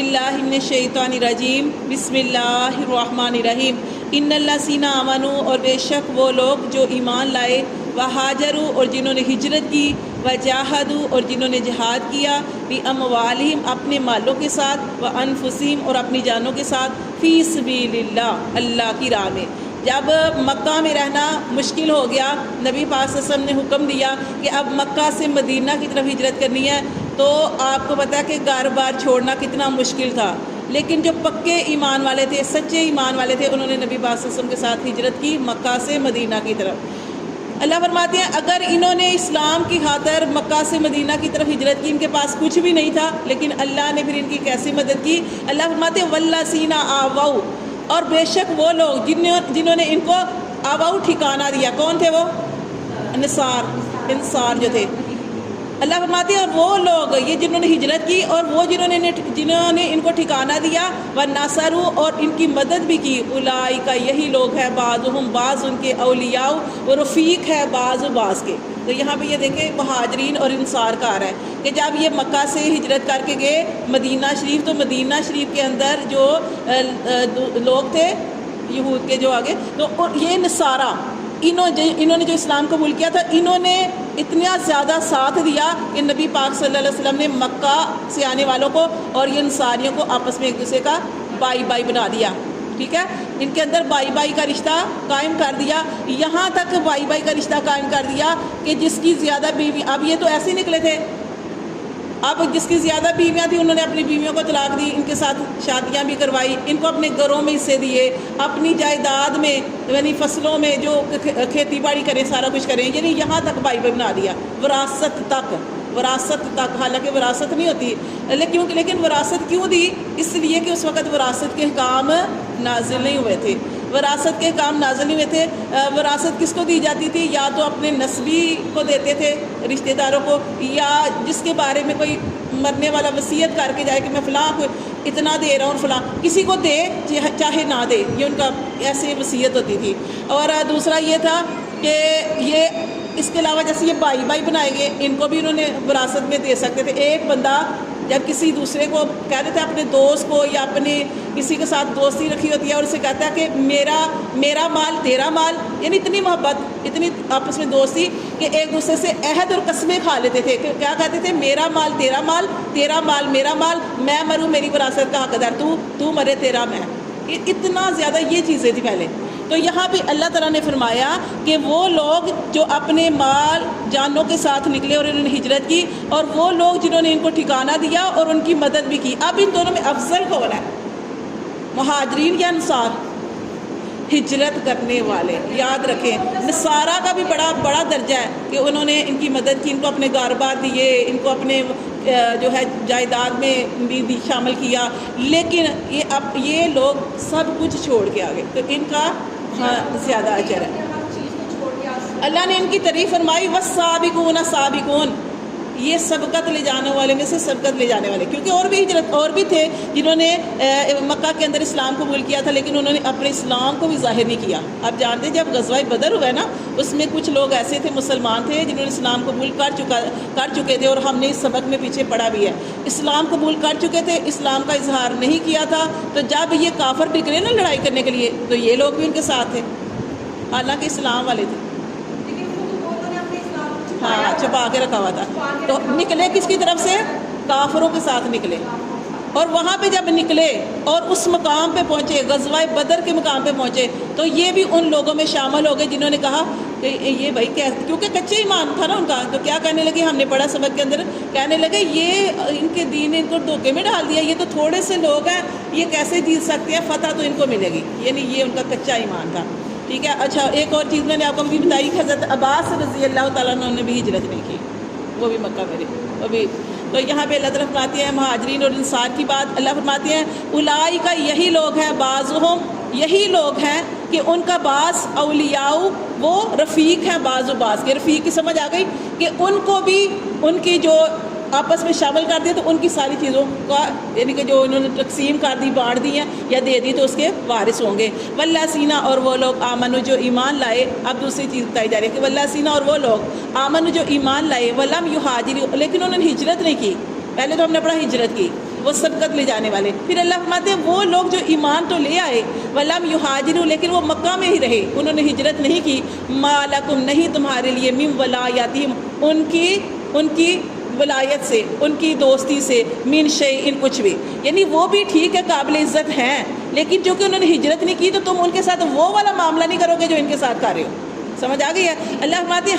باللہ من الشیطان الرجیم بسم اللہ الرحمن الرحیم ان الذین آمنوا اور بے شک وہ لوگ جو ایمان لائے وہاجروا اور جنہوں نے ہجرت کی وجاہدوا اور جنہوں نے جہاد کیا باموالہم اپنے مالوں کے ساتھ وانفسہم اور اپنی جانوں کے ساتھ فی سبیل اللہ اللہ کی راہ میں۔ جب مکہ میں رہنا مشکل ہو گیا، نبی پاک صلی اللہ علیہ وسلم نے حکم دیا کہ اب مکہ سے مدینہ کی طرف ہجرت کرنی ہے، تو آپ کو پتہ ہے کہ گھر بار چھوڑنا کتنا مشکل تھا، لیکن جو پکے ایمان والے تھے، سچے ایمان والے تھے، انہوں نے نبی پاک صلی اللہ علیہ وسلم کے ساتھ ہجرت کی مکہ سے مدینہ کی طرف۔ اللہ فرماتے ہیں اگر انہوں نے اسلام کی خاطر مکہ سے مدینہ کی طرف ہجرت کی، ان کے پاس کچھ بھی نہیں تھا، لیکن اللہ نے پھر ان کی کیسے مدد کی؟ اللہ فرماتے ہیں والذین آووا، اور بے شک وہ لوگ جنہوں نے ان کو آواؤ ٹھکانہ دیا۔ کون تھے وہ؟ انصار جو تھے۔ اللہ فرماتے ہیں اور وہ لوگ، یہ جنہوں نے ہجرت کی اور وہ جنہوں نے ان کو ٹھکانہ دیا، وَنَصَرُوا اور ان کی مدد بھی کی، اولئک یہی لوگ ہیں، بعضهم بعض ان کے اولیاء و رفیق ہے بعض کے۔ تو یہاں پہ یہ دیکھیں مہاجرین اور انصار کا آ رہا ہے کہ جب یہ مکہ سے ہجرت کر کے گئے مدینہ شریف، تو مدینہ شریف کے اندر جو لوگ تھے یہود کے جو آگے، تو یہ نصارہ انہوں نے جو اسلام قبول کیا تھا، انہوں نے اتنا زیادہ ساتھ دیا کہ نبی پاک صلی اللہ علیہ وسلم نے مکہ سے آنے والوں کو اور یہ انصاریوں کو آپس میں ایک دوسرے کا بائی بائی بنا دیا، ٹھیک ہے، ان کے اندر بائی بائی کا رشتہ قائم کر دیا، یہاں تک بائی بائی کا رشتہ قائم کر دیا کہ جس کی زیادہ بیوی، اب یہ تو ایسے نکلے تھے، اب جس کی زیادہ بیویاں تھیں انہوں نے اپنی بیویوں کو طلاق دی، ان کے ساتھ شادیاں بھی کروائی، ان کو اپنے گھروں میں حصے دیے، اپنی جائیداد میں یعنی فصلوں میں جو کھیتی باڑی کریں سارا کچھ کریں، یعنی یہاں تک بائی بائی بنا دیا، وراثت تک، حالانکہ وراثت نہیں ہوتی، لیکن وراثت کیوں دی؟ اس لیے کہ اس وقت وراثت کے احکام نازل نہیں ہوئے تھے، وراثت کے کام نازل نہیں ہوئے تھے۔ وراثت کس کو دی جاتی تھی؟ یا تو اپنے نسبی کو دیتے تھے، رشتہ داروں کو، یا جس کے بارے میں کوئی مرنے والا وصیت کر کے جائے کہ میں فلاں کو اتنا دے رہا ہوں، فلاں کسی کو دے چاہے نہ دے، یہ ان کا ایسے وصیت ہوتی تھی۔ اور دوسرا یہ تھا کہ یہ اس کے علاوہ جیسے یہ بائی بائی بنائے گئے، ان کو بھی انہوں نے وراثت میں دے سکتے تھے۔ ایک بندہ جب کسی دوسرے کو کہہ دیتا ہے، اپنے دوست کو یا اپنے کسی کے ساتھ دوستی رکھی ہوتی ہے اور اسے کہتا ہے کہ میرا مال تیرا مال، یعنی اتنی محبت، اتنی آپس میں دوستی کہ ایک دوسرے سے عہد اور قسمیں کھا لیتے تھے، کہ کیا کہتے تھے؟ میرا مال تیرا مال، تیرا مال میرا مال، میں مروں میری وراثت کا حقدار تو مرے تیرا میں۔ اتنا زیادہ یہ چیزیں تھی پہلے۔ تو یہاں پہ اللہ تعالیٰ نے فرمایا کہ وہ لوگ جو اپنے مال جانوں کے ساتھ نکلے اور انہوں نے ہجرت کی، اور وہ لوگ جنہوں نے ان کو ٹھکانہ دیا اور ان کی مدد بھی کی۔ اب ان دونوں میں افضل کون ہے؟ مہاجرین یا انصار؟ ہجرت کرنے والے۔ یاد رکھیں نصارہ کا بھی بڑا درجہ ہے کہ انہوں نے ان کی مدد کی، ان کو اپنے گھر بار دیے، ان کو اپنے جو ہے جائیداد میں بھی شامل کیا، لیکن یہ لوگ سب کچھ چھوڑ کے آگے، تو ان کا زیادہ اجر ہے۔ اللہ نے ان کی تعریف فرمائی والسابقون سابقون، یہ سبقت لے جانے والے میں سے سبقت لے جانے والے، کیونکہ اور بھی تھے جنہوں نے مکہ کے اندر اسلام قبول کیا تھا، لیکن انہوں نے اپنے اسلام کو بھی ظاہر نہیں کیا۔ آپ جانتے ہیں جب غزوہ بدر ہوا ہے نا، اس میں کچھ لوگ ایسے تھے مسلمان تھے جنہوں نے اسلام قبول کر چکے تھے، اور ہم نے اس سبق میں پیچھے پڑھا بھی ہے، اسلام قبول کر چکے تھے، اسلام کا اظہار نہیں کیا تھا، تو جب یہ کافر نکلے نا لڑائی کرنے کے لیے، تو یہ لوگ بھی ان کے ساتھ تھے، حالانکہ اسلام والے تھے، ہاں چھپا کے رکھا ہوا تھا۔ تو نکلے کس کی طرف سے؟ کافروں کے ساتھ نکلے، اور وہاں پہ جب نکلے اور اس مقام پہ پہنچے، غزوہ بدر کے مقام پہ پہنچے، تو یہ بھی ان لوگوں میں شامل ہو گئے جنہوں نے کہا کہ یہ بھائی کیونکہ کچے ایمان تھا نا ان کا، تو کیا کہنے لگے؟ ہم نے پڑھا سبق کے اندر، کہنے لگے یہ ان کے دین ان کو دھوکے میں ڈال دیا، یہ تو تھوڑے سے لوگ ہیں، یہ کیسے جیت سکتے ہیں، فتح تو ان کو ملے گی، یعنی یہ ان کا کچا ایمان تھا، ٹھیک ہے۔ اچھا ایک اور چیز میں نے آپ کو بھی بتائی کہ حضرت عباس رضی اللہ تعالیٰ عنہ نے بھی ہجرت نہیں کی، وہ بھی مکہ میں رہے، وہ بھی۔ تو یہاں پہ اللہ تعالیٰ فرماتے ہیں مہاجرین اور انصار کی بات، اللہ فرماتے ہیں اولئک یہی لوگ ہیں، بعضهم یہی لوگ ہیں کہ ان کا بعض اولیاء وہ رفیق ہیں بعض کے، رفیق کی سمجھ آ گئی کہ ان کو بھی ان کی جو آپس میں شامل کر دیا تو ان کی ساری چیزوں کا یعنی کہ جو انہوں نے تقسیم کر دی، بانٹ دی ہیں یا دے دی تو اس کے وارث ہوں گے۔ والذین اور وہ لوگ آمنوا جو ایمان لائے، اب دوسری چیز بتائی جا رہی ہے کہ والذین اور وہ لوگ آمنوا جو ایمان لائے ولم یہاجروا لیکن انہوں نے ہجرت نہیں کی۔ پہلے تو ہم نے پڑھا ہجرت کی، وہ سبقت لے جانے والے. پھر اللہ فرماتے ہیں وہ لوگ جو ایمان تو لے آئے ولم یہاجروا لیکن وہ مکہ میں ہی رہے, انہوں نے ہجرت نہیں کی, ما لکم نہیں تمہارے لیے من ولایتہم ان کی ولایت سے, ان کی دوستی سے, من شیء کچھ بھی, یعنی وہ بھی ٹھیک ہے قابل عزت ہیں, لیکن جو کہ انہوں نے ہجرت نہیں کی تو تم ان کے ساتھ وہ والا معاملہ نہیں کرو گے جو ان کے ساتھ کر رہے ہو. سمجھ آ گئی ہے؟ اللہ فرماتے ہیں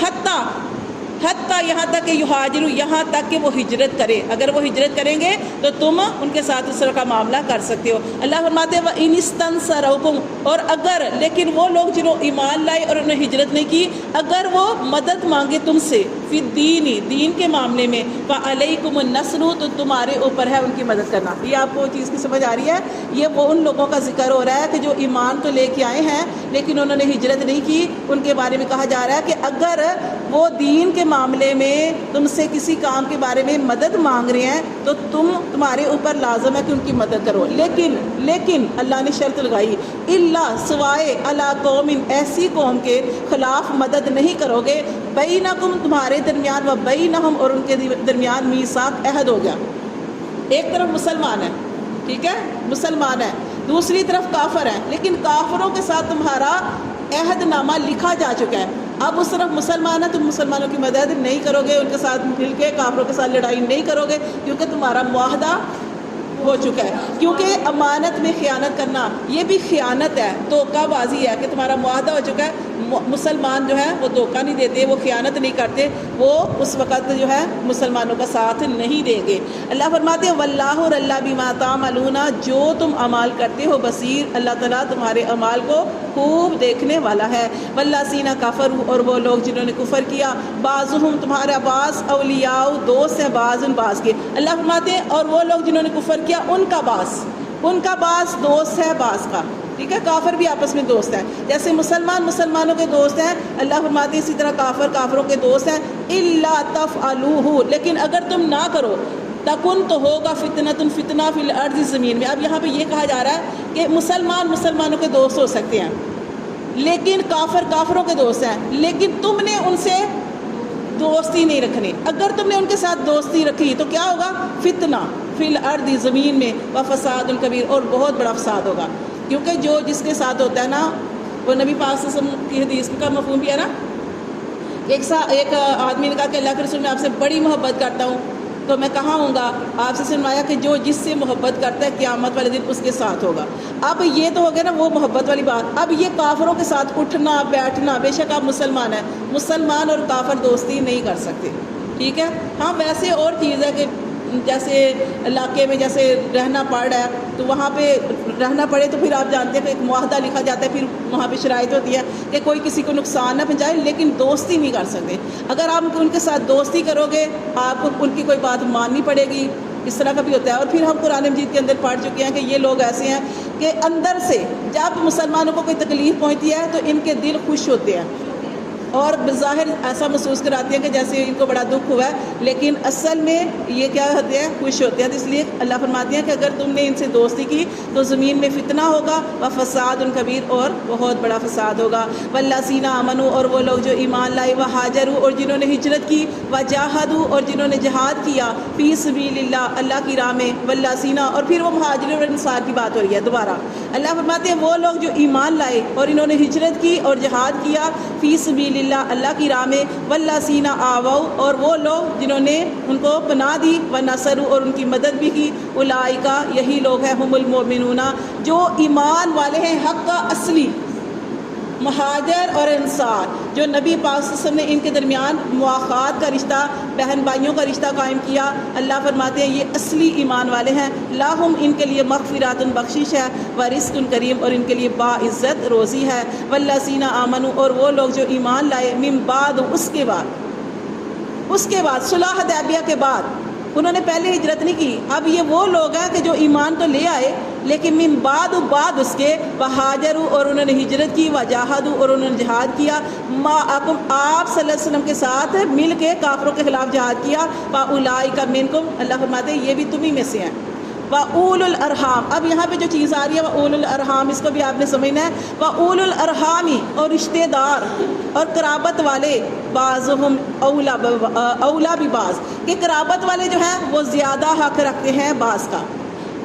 حتیٰ یہاں تک کہ یہاجروا, یہاں تک کہ وہ ہجرت کرے, اگر وہ ہجرت کریں گے تو تم ان کے ساتھ اس طرح کا معاملہ کر سکتے ہو. اللہ فرماتے ہیں وَإِنِ اسْتَنصَرُوكُمْ, اور اگر لیکن وہ لوگ جنہوں ایمان لائے اور انہوں نے ہجرت نہیں کی, اگر وہ مدد مانگے تم سے فی الدین, دین کے معاملے میں, فَعَلَيْكُمُ النَّصْرُ, تو تمہارے اوپر ہے ان کی مدد کرنا. یہ آپ کو چیز کی سمجھ آ رہی ہے؟ یہ وہ ان لوگوں کا ذکر ہو رہا ہے کہ جو ایمان تو لے کے آئے ہیں لیکن انہوں نے ہجرت نہیں کی, ان کے بارے میں کہا جا رہا ہے کہ اگر وہ دین کے معاملے میں تم سے کسی کام کے بارے میں مدد مانگ رہے ہیں تو تمہارے اوپر لازم ہے کہ ان کی مدد کرو, لیکن اللہ نے شرط لگائی, الا سوائے علی قوم, ایسی قوم کے خلاف مدد نہیں کرو گے, بینکم تمہارے درمیان, و بینہم اور ان کے درمیان میثاق عہد ہو گیا. ایک طرف مسلمان ہے, ٹھیک ہے, مسلمان ہے, دوسری طرف کافر ہے, لیکن کافروں کے ساتھ تمہارا عہد نامہ لکھا جا چکا ہے. اب اس طرف مسلمان ہے, تم مسلمانوں کی مدد نہیں کرو گے, ان کے ساتھ مل کے کافروں کے ساتھ لڑائی نہیں کرو گے, کیونکہ تمہارا معاہدہ ہو چکا ہے. کیونکہ امانت میں خیانت کرنا یہ بھی خیانت ہے, دھوکہ بازی ہے کہ تمہارا معاہدہ ہو چکا ہے. مسلمان جو ہے وہ دھوکہ نہیں دیتے, وہ خیانت نہیں کرتے, وہ اس وقت جو ہے مسلمانوں کا ساتھ نہیں دیں گے. اللہ فرماتے ہیں واللہ, اور اللہ بما تعملون, جو تم اعمال کرتے ہو, بصیر, اللہ تعالیٰ تمہارے اعمال کو خوب دیکھنے والا ہے. والذین کفروا, اور وہ لوگ جنہوں نے کفر کیا, بعضهم, تمہارا بعض, اولیاء, دوست ہیں, بعض بعض کے. اللہ فرماتے ہیں اور وہ لوگ جنہوں نے کفر کیا ان کا بعض دوست ہے بعض کا, ٹھیک ہے. کافر بھی آپس میں دوست ہیں, جیسے مسلمانوں کے دوست ہیں, اللہ فرماتے ہیں اسی طرح کافروں کے دوست ہیں. الا تفعلوہ, لیکن اگر تم نہ کرو, تکن, تو ہوگا فتنہ فی الارض, زمین میں. اب یہاں پہ یہ کہا جا رہا ہے کہ مسلمانوں کے دوست ہو سکتے ہیں, لیکن کافروں کے دوست ہیں, لیکن تم نے ان سے دوستی نہیں رکھنی. اگر تم نے ان کے ساتھ دوستی رکھی تو کیا ہوگا؟ فتنہ فی الارض, زمین میں, و فساد کبیر, اور بہت بڑا فساد ہوگا. کیونکہ جو جس کے ساتھ ہوتا ہے نا, وہ نبی پاک صلی اللہ علیہ وسلم کی حدیث کا مفہوم بھی ہے نا. ایک آدمی نے کہا کہ اللہ کے رسول, میں آپ سے بڑی محبت کرتا ہوں, تو میں کہاں ہوں گا؟ آپ سے سنوایا کہ جو جس سے محبت کرتا ہے قیامت والے دن اس کے ساتھ ہوگا. اب یہ تو ہو گیا نا وہ محبت والی بات. اب یہ کافروں کے ساتھ اٹھنا بیٹھنا, بے شک آپ مسلمان ہیں, مسلمان اور کافر دوستی نہیں کر سکتے, ٹھیک ہے. ہاں ویسے اور چیز ہے کہ جیسے علاقے میں جیسے رہنا پڑ رہا ہے تو وہاں پہ رہنا پڑے تو پھر آپ جانتے ہیں کہ ایک معاہدہ لکھا جاتا ہے, پھر وہاں پہ شرائط ہوتی ہے کہ کوئی کسی کو نقصان نہ پہنچائے, لیکن دوستی نہیں کر سکتے. اگر آپ ان کے ساتھ دوستی کرو گے آپ کو ان کی کوئی بات ماننی پڑے گی, اس طرح کا بھی ہوتا ہے. اور پھر ہم قرآن مجید کے اندر پڑھ چکے ہیں کہ یہ لوگ ایسے ہیں کہ اندر سے جب مسلمانوں کو کوئی تکلیف پہنچتی ہے تو ان کے دل خوش ہوتے ہیں اور بظاہر ایسا محسوس کراتے ہیں کہ جیسے ان کو بڑا دکھ ہوا ہے, لیکن اصل میں یہ کیا ہوتے ہیں؟ خوش ہوتے ہیں. تو اس لیے اللہ فرماتے ہیں کہ اگر تم نے ان سے دوستی کی تو زمین میں فتنہ ہوگا, و فساد کبیر, اور بہت بڑا فساد ہوگا. والذین آمنوا, اور وہ لوگ جو ایمان لائے, وہاجروا, اور جنہوں نے ہجرت کی, وجاہدوا, اور جنہوں نے جہاد کیا, فی سبیل اللہ, اللہ کی راہ میں, والذین, اور پھر وہ مہاجرین اور انصار کی بات ہو رہی ہے دوبارہ. اللہ فرماتے ہیں وہ لوگ جو ایمان لائے اور انہوں نے ہجرت کی اور جہاد کیا, فی سبیل اللہ, اللہ کی راہ میں, والذین آووا, اور وہ لوگ جنہوں نے ان کو پناہ دی, ونصروا, اور ان کی مدد بھی کی, اولئک, یہی لوگ ہیں, ہم المؤمنون, جو ایمان والے ہیں حق کا اصلی. مہاجر اور انصار جو نبی پاک صلی اللہ علیہ وسلم نے ان کے درمیان مواخات کا رشتہ, بہن بھائیوں کا رشتہ قائم کیا, اللہ فرماتے ہیں یہ اصلی ایمان والے ہیں. لاہم, ان کے لیے مغفرات, بخشش ہے, ورزق کریم, اور ان کے لیے باعزت روزی ہے. والذین آمنوا, اور وہ لوگ جو ایمان لائے, من بعد, اس کے بعد صلح حدیبیہ کے بعد, انہوں نے پہلے ہجرت نہیں کی. اب یہ وہ لوگ ہیں کہ جو ایمان تو لے آئے لیکن من بعد اس کے, وہاجروا, اور انہوں نے ہجرت کی, وجاہدوا, اور انہوں نے جہاد کیا, معکم, آپ صلی اللہ علیہ وسلم کے ساتھ مل کے کافروں کے خلاف جہاد کیا, فاولئک منکم, اللہ فرماتے ہیں یہ بھی تمہیں میں سے ہیں. وَأُولُو الْأَرْحَامِ، اب یہاں پہ جو چیز آ رہی ہے وَأُولُو الْأَرْحَامِ، اس کو بھی آپ نے سمجھنا ہے. وَأُولُو الْأَرْحَامِ، اور رشتے دار اور قرابت والے، بعضهم اولا ببعض، کہ قرابت والے جو ہیں وہ زیادہ حق رکھتے ہیں بعض کا.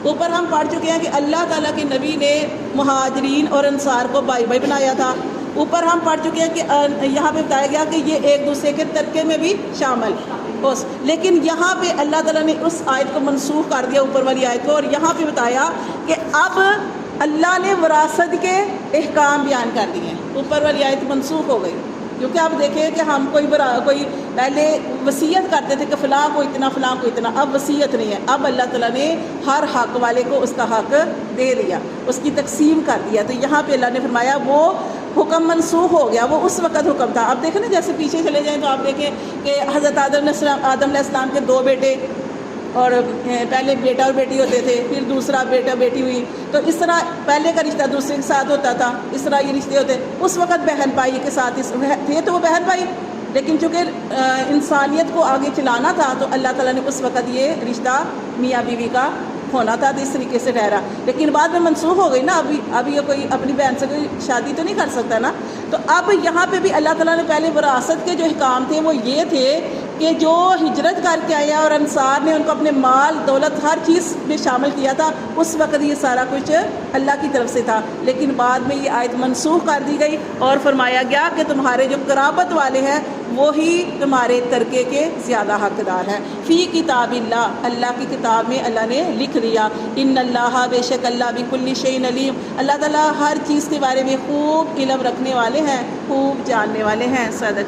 اوپر ہم پڑھ چکے ہیں کہ اللہ تعالیٰ کے نبی نے مہاجرین اور انصار کو بھائی بھائی بنایا تھا. اوپر ہم پڑھ چکے ہیں کہ یہاں پہ بتایا گیا کہ یہ ایک دوسرے کے ترکے میں بھی شامل. لیکن یہاں پہ اللہ تعالیٰ نے اس آیت کو منسوخ کر دیا، اوپر والی آیت کو، اور یہاں پہ بتایا کہ اب اللہ نے وراثت کے احکام بیان کر دیے ہیں. اوپر والی آیت منسوخ ہو گئی، کیونکہ آپ دیکھیں کہ ہم کوئی پہلے وصیت کرتے تھے کہ فلاں کو اتنا فلاں کو اتنا، اب وصیت نہیں ہے. اب اللہ تعالیٰ نے ہر حق والے کو اس کا حق دے دیا، اس کی تقسیم کر دیا. تو یہاں پہ اللہ نے فرمایا وہ حکم منسوخ ہو گیا، وہ اس وقت حکم تھا. اب دیکھیں نا، جیسے پیچھے چلے جائیں تو آپ دیکھیں کہ حضرت آدم علیہ السلام کے 2 بیٹے، اور پہلے بیٹا اور بیٹی ہوتے تھے، پھر دوسرا بیٹا بیٹی ہوئی. تو اس طرح پہلے کا رشتہ دوسرے کے ساتھ ہوتا تھا، اس طرح یہ رشتے ہوتے. اس وقت بہن بھائی کے ساتھ تھے تو وہ بہن بھائی، لیکن چونکہ انسانیت کو آگے چلانا تھا تو اللہ تعالیٰ نے اس وقت یہ رشتہ میاں بیوی کا ہونا تھا تو اس طریقے سے ٹھہرا. لیکن بعد میں منسوخ ہو گئی نا، ابھی یہ کوئی اپنی بہن سے کوئی شادی تو نہیں کر سکتا نا. تو اب یہاں پہ بھی اللہ تعالیٰ نے پہلے وراثت کے جو احکام تھے وہ یہ تھے کہ جو ہجرت کر کے آیا اور انصار نے ان کو اپنے مال دولت ہر چیز میں شامل کیا تھا، اس وقت یہ سارا کچھ اللہ کی طرف سے تھا. لیکن بعد میں یہ آیت منسوخ کر دی گئی اور فرمایا گیا کہ تمہارے جو قرابت والے ہیں وہی تمہارے ترکے کے زیادہ حقدار ہیں. فی کتاب اللہ، اللہ کی کتاب میں اللہ نے لکھ دیا. ان اللہ، بے شک اللہ، بکل شیء علیم، اللہ تعالیٰ ہر چیز کے بارے میں خوب علم رکھنے والے ہیں، خوب جاننے والے ہیں. صدق